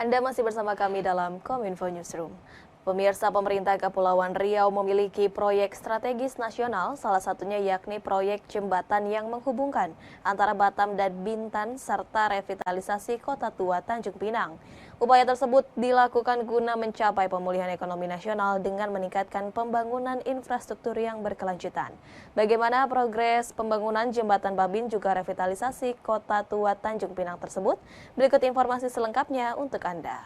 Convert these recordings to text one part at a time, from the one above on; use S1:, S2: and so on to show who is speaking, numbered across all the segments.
S1: Anda masih bersama kami dalam Kominfo Newsroom. Pemirsa, pemerintah Kepulauan Riau memiliki proyek strategis nasional, salah satunya yakni proyek jembatan yang menghubungkan antara Batam dan Bintan serta revitalisasi Kota Tua Tanjung Pinang. Upaya tersebut dilakukan guna mencapai pemulihan ekonomi nasional dengan meningkatkan pembangunan infrastruktur yang berkelanjutan. Bagaimana progres pembangunan jembatan Babin juga revitalisasi Kota Tua Tanjung Pinang tersebut? Berikut informasi selengkapnya untuk Anda.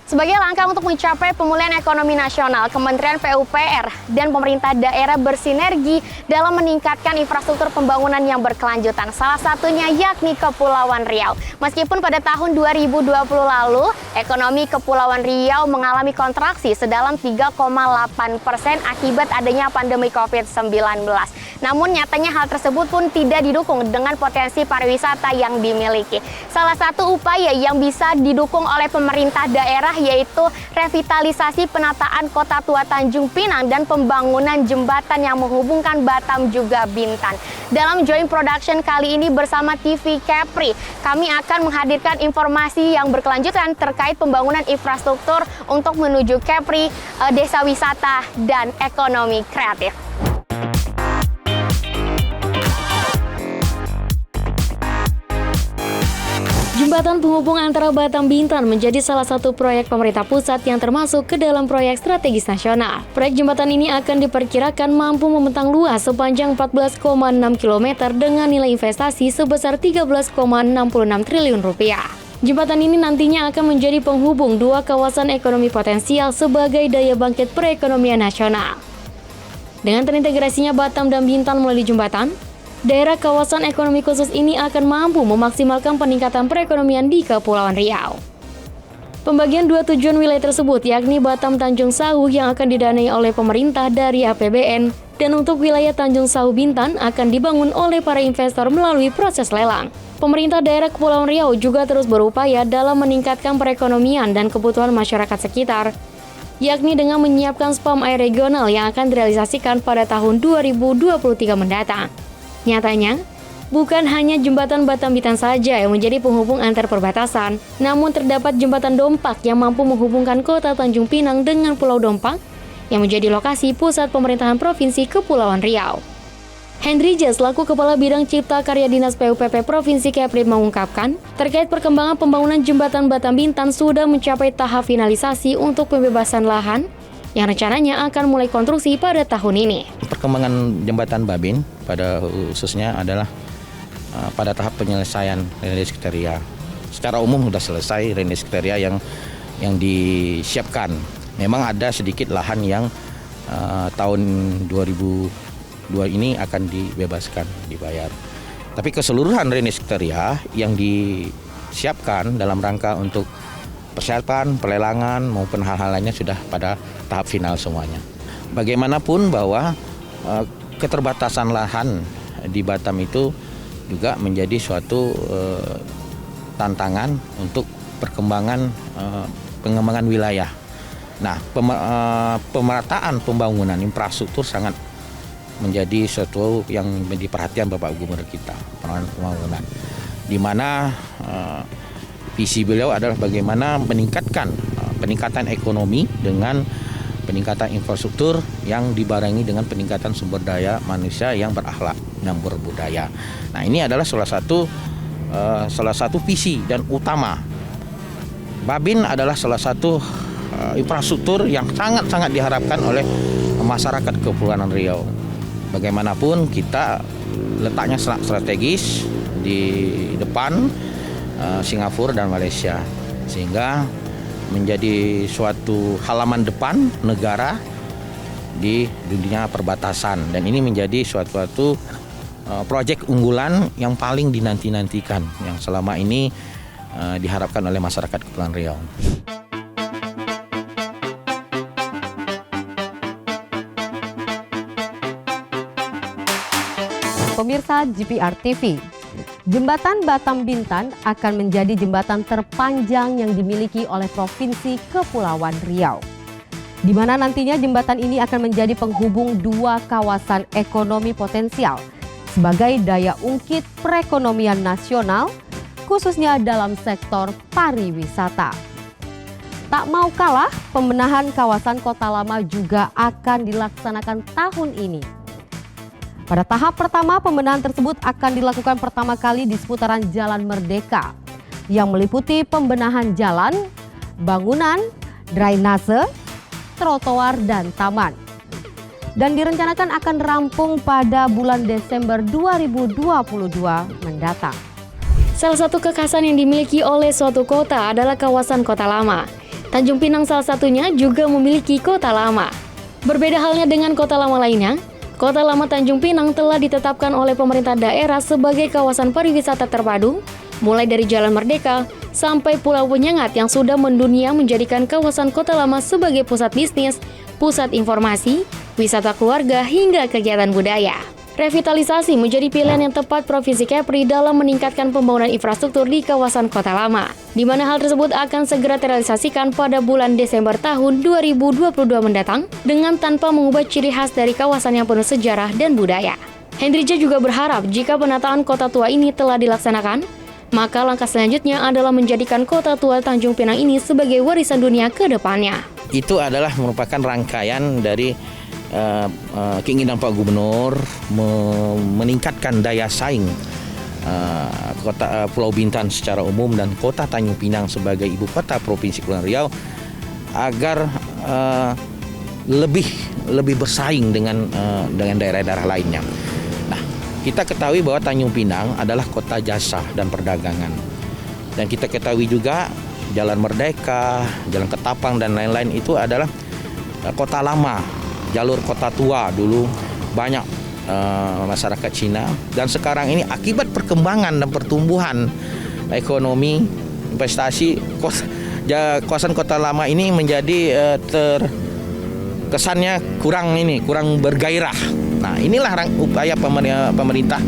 S2: Sebagai langkah untuk mencapai pemulihan ekonomi nasional, Kementerian PUPR dan pemerintah daerah bersinergi dalam meningkatkan infrastruktur pembangunan yang berkelanjutan. Salah satunya yakni Kepulauan Riau. Meskipun pada tahun 2020 lalu, ekonomi Kepulauan Riau mengalami kontraksi sedalam 3,8% akibat adanya pandemi COVID-19. Namun nyatanya hal tersebut pun tidak didukung dengan potensi pariwisata yang dimiliki. Salah satu upaya yang bisa didukung oleh pemerintah daerah yaitu revitalisasi penataan Kota Tua Tanjung Pinang dan pembangunan jembatan yang menghubungkan Batam juga Bintan. Dalam Joint Production kali ini bersama TV Kepri, kami akan menghadirkan informasi yang berkelanjutan terkait pembangunan infrastruktur untuk menuju Kepri, desa wisata, dan ekonomi kreatif. Jembatan penghubung antara Batam Bintan menjadi salah satu proyek pemerintah pusat yang termasuk ke dalam proyek strategis nasional. Proyek jembatan ini akan diperkirakan mampu membentang luas sepanjang 14,6 km dengan nilai investasi sebesar 13,66 triliun rupiah. Jembatan ini nantinya akan menjadi penghubung dua kawasan ekonomi potensial sebagai daya bangkit perekonomian nasional. Dengan terintegrasinya Batam dan Bintan melalui jembatan, daerah kawasan ekonomi khusus ini akan mampu memaksimalkan peningkatan perekonomian di Kepulauan Riau. Pembagian dua tujuan wilayah tersebut yakni Batam Tanjung Sauh yang akan didanai oleh pemerintah dari APBN dan untuk wilayah Tanjung Sauh Bintan akan dibangun oleh para investor melalui proses lelang. Pemerintah daerah Kepulauan Riau juga terus berupaya dalam meningkatkan perekonomian dan kebutuhan masyarakat sekitar, yakni dengan menyiapkan spam air regional yang akan direalisasikan pada tahun 2023 mendatang. Nyatanya, bukan hanya jembatan Batam Bintan saja yang menjadi penghubung antar perbatasan, namun terdapat jembatan Dompak yang mampu menghubungkan Kota Tanjung Pinang dengan Pulau Dompak yang menjadi lokasi pusat pemerintahan Provinsi Kepulauan Riau. Henry J. selaku Kepala Bidang Cipta Karya Dinas PUPP Provinsi Kepri mengungkapkan, terkait perkembangan pembangunan jembatan Batam Bintan sudah mencapai tahap finalisasi untuk pembebasan lahan yang rencananya akan mulai konstruksi pada tahun ini.
S3: Perkembangan jembatan Babin pada khususnya adalah pada tahap penyelesaian rendes kriteria. Secara umum sudah selesai rendes kriteria yang disiapkan. Memang ada sedikit lahan yang tahun 2002 ini akan dibebaskan, dibayar. Tapi keseluruhan rendes kriteria yang disiapkan dalam rangka untuk persiapan, pelelangan maupun hal-hal lainnya sudah pada tahap final semuanya. Bagaimanapun bahwa keterbatasan lahan di Batam itu juga menjadi suatu tantangan untuk pengembangan wilayah. Nah, pemerataan pembangunan infrastruktur sangat menjadi suatu yang menjadi perhatian Bapak Gubernur kita, pembangunan, di mana visi beliau adalah bagaimana peningkatan ekonomi dengan peningkatan infrastruktur yang dibarengi dengan peningkatan sumber daya manusia yang berakhlak dan berbudaya. Nah, ini adalah salah satu visi dan utama. Babin adalah salah satu infrastruktur yang sangat diharapkan oleh masyarakat Kepulauan Riau. Bagaimanapun kita letaknya strategis di depan Singapura dan Malaysia, sehingga menjadi suatu halaman depan negara di dunia perbatasan, dan ini menjadi suatu proyek unggulan yang paling dinanti-nantikan yang selama ini diharapkan oleh masyarakat Kepulauan Riau.
S4: Pemirsa GPR TV, Jembatan Batam Bintan akan menjadi jembatan terpanjang yang dimiliki oleh Provinsi Kepulauan Riau, di mana nantinya jembatan ini akan menjadi penghubung dua kawasan ekonomi potensial sebagai daya ungkit perekonomian nasional, khususnya dalam sektor pariwisata. Tak mau kalah, pembenahan kawasan Kota Lama juga akan dilaksanakan tahun ini. Pada tahap pertama, pembenahan tersebut akan dilakukan pertama kali di seputaran Jalan Merdeka, yang meliputi pembenahan jalan, bangunan, drainase, trotoar, dan taman. Dan direncanakan akan rampung pada bulan Desember 2022 mendatang.
S2: Salah satu kekhasan yang dimiliki oleh suatu kota adalah kawasan Kota Lama. Tanjung Pinang salah satunya juga memiliki Kota Lama. Berbeda halnya dengan kota lama lainnya, Kota Lama Tanjung Pinang telah ditetapkan oleh pemerintah daerah sebagai kawasan pariwisata terpadu, mulai dari Jalan Merdeka sampai Pulau Penyengat yang sudah mendunia menjadikan kawasan Kota Lama sebagai pusat bisnis, pusat informasi, wisata keluarga, hingga kegiatan budaya. Revitalisasi menjadi pilihan yang tepat Provinsi Kepri dalam meningkatkan pembangunan infrastruktur di kawasan Kota Lama, di mana hal tersebut akan segera terrealisasikan pada bulan Desember tahun 2022 mendatang dengan tanpa mengubah ciri khas dari kawasan yang penuh sejarah dan budaya. Hendrija juga berharap jika penataan kota tua ini telah dilaksanakan, maka langkah selanjutnya adalah menjadikan Kota Tua Tanjung Pinang ini sebagai warisan dunia ke depannya.
S3: Itu adalah merupakan rangkaian dari keinginan Pak Gubernur meningkatkan daya saing kota Pulau Bintan secara umum dan Kota Tanjung Pinang sebagai ibu kota Provinsi Kepulauan Riau agar lebih bersaing dengan daerah-daerah lainnya. Nah, kita ketahui bahwa Tanjung Pinang adalah kota jasa dan perdagangan, dan kita ketahui juga Jalan Merdeka, Jalan Ketapang dan lain-lain itu adalah kota lama. Jalur kota tua dulu banyak masyarakat Cina, dan sekarang ini akibat perkembangan dan pertumbuhan ekonomi, investasi, kawasan Kota Lama ini menjadi kesannya kurang bergairah. Nah, inilah upaya pemerintah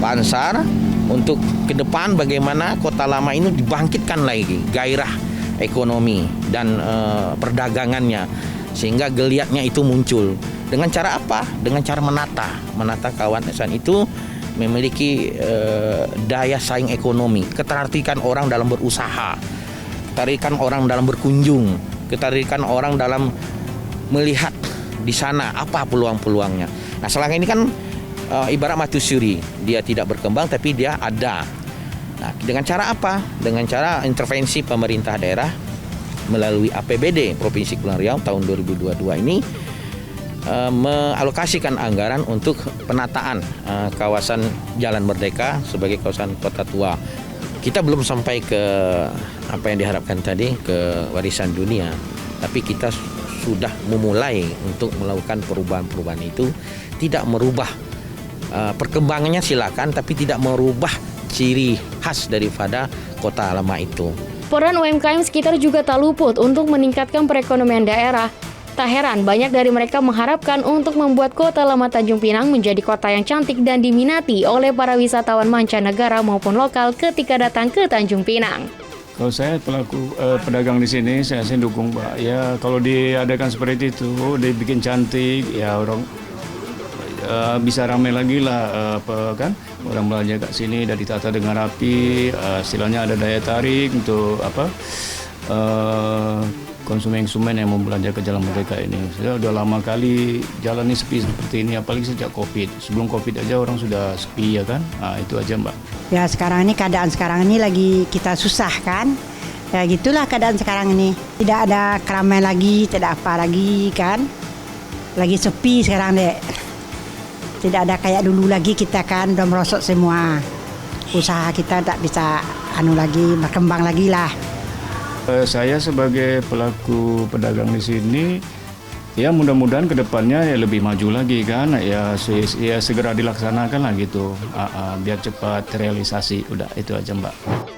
S3: Pak Ansar untuk ke depan bagaimana Kota Lama ini dibangkitkan lagi gairah ekonomi dan perdagangannya, sehingga geliatnya itu muncul. Dengan cara apa? Dengan cara menata kawasan itu memiliki daya saing ekonomi, ketertarikan orang dalam berusaha, ketertarikan orang dalam berkunjung, ketertarikan orang dalam melihat di sana apa peluang-peluangnya. Nah, selama ini kan ibarat matusuri, dia tidak berkembang tapi dia ada. Nah, dengan cara apa? Dengan cara intervensi pemerintah daerah melalui APBD Provinsi Kepulauan Riau tahun 2022 ini mengalokasikan anggaran untuk penataan kawasan Jalan Merdeka sebagai kawasan kota tua. Kita belum sampai ke apa yang diharapkan tadi, ke warisan dunia, tapi kita sudah memulai untuk melakukan perubahan-perubahan itu, tidak merubah perkembangannya silakan, tapi tidak merubah ciri khas daripada Kota Lama itu.
S2: Peran UMKM sekitar juga tak luput untuk meningkatkan perekonomian daerah. Tak heran banyak dari mereka mengharapkan untuk membuat Kota Lama Tanjung Pinang menjadi kota yang cantik dan diminati oleh para wisatawan mancanegara maupun lokal ketika datang ke Tanjung Pinang.
S5: Kalau saya pelaku pedagang di sini, saya dukung Pak. Ya kalau diadakan seperti itu, dibikin cantik, ya orang bisa ramai lagi lah, kan? Orang belanja ke sini dan ditata dengan rapi, istilahnya ada daya tarik untuk konsumen-konsumen yang mau belanja ke Jalan Merdeka ini. Sudah lama kali jalan ini sepi seperti ini, apalagi sejak Covid. Sebelum Covid aja orang sudah sepi, ya kan? Nah, itu aja Mbak.
S6: Ya sekarang ini keadaan sekarang ini lagi kita susah kan. Ya gitulah keadaan sekarang ini. Tidak ada keramaian lagi, tidak apa lagi kan. Lagi sepi sekarang deh. Tidak ada kayak dulu lagi kita kan udah merosot semua. Usaha kita tak bisa berkembang lagi lah.
S5: Saya sebagai pelaku pedagang di sini, ya mudah-mudahan ke depannya ya lebih maju lagi kan. Ya segera dilaksanakan lah gitu. Biar cepat terrealisasi. Udah itu aja Mbak.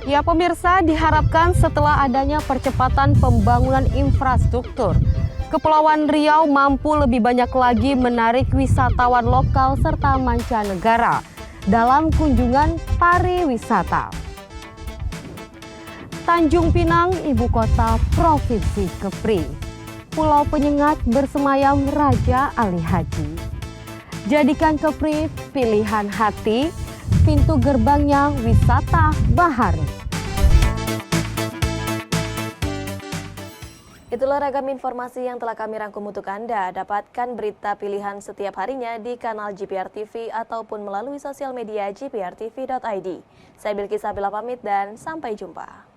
S4: Ya pemirsa, diharapkan setelah adanya percepatan pembangunan infrastruktur, Kepulauan Riau mampu lebih banyak lagi menarik wisatawan lokal serta mancanegara dalam kunjungan pariwisata. Tanjung Pinang, ibu kota Provinsi Kepri. Pulau Penyengat bersemayam Raja Ali Haji. Jadikan Kepri pilihan hati, pintu gerbangnya wisata bahari.
S1: Itulah ragam informasi yang telah kami rangkum untuk Anda. Dapatkan berita pilihan setiap harinya di kanal GPR TV ataupun melalui sosial media gprtv.id. Saya Bilkis Sabila pamit dan sampai jumpa.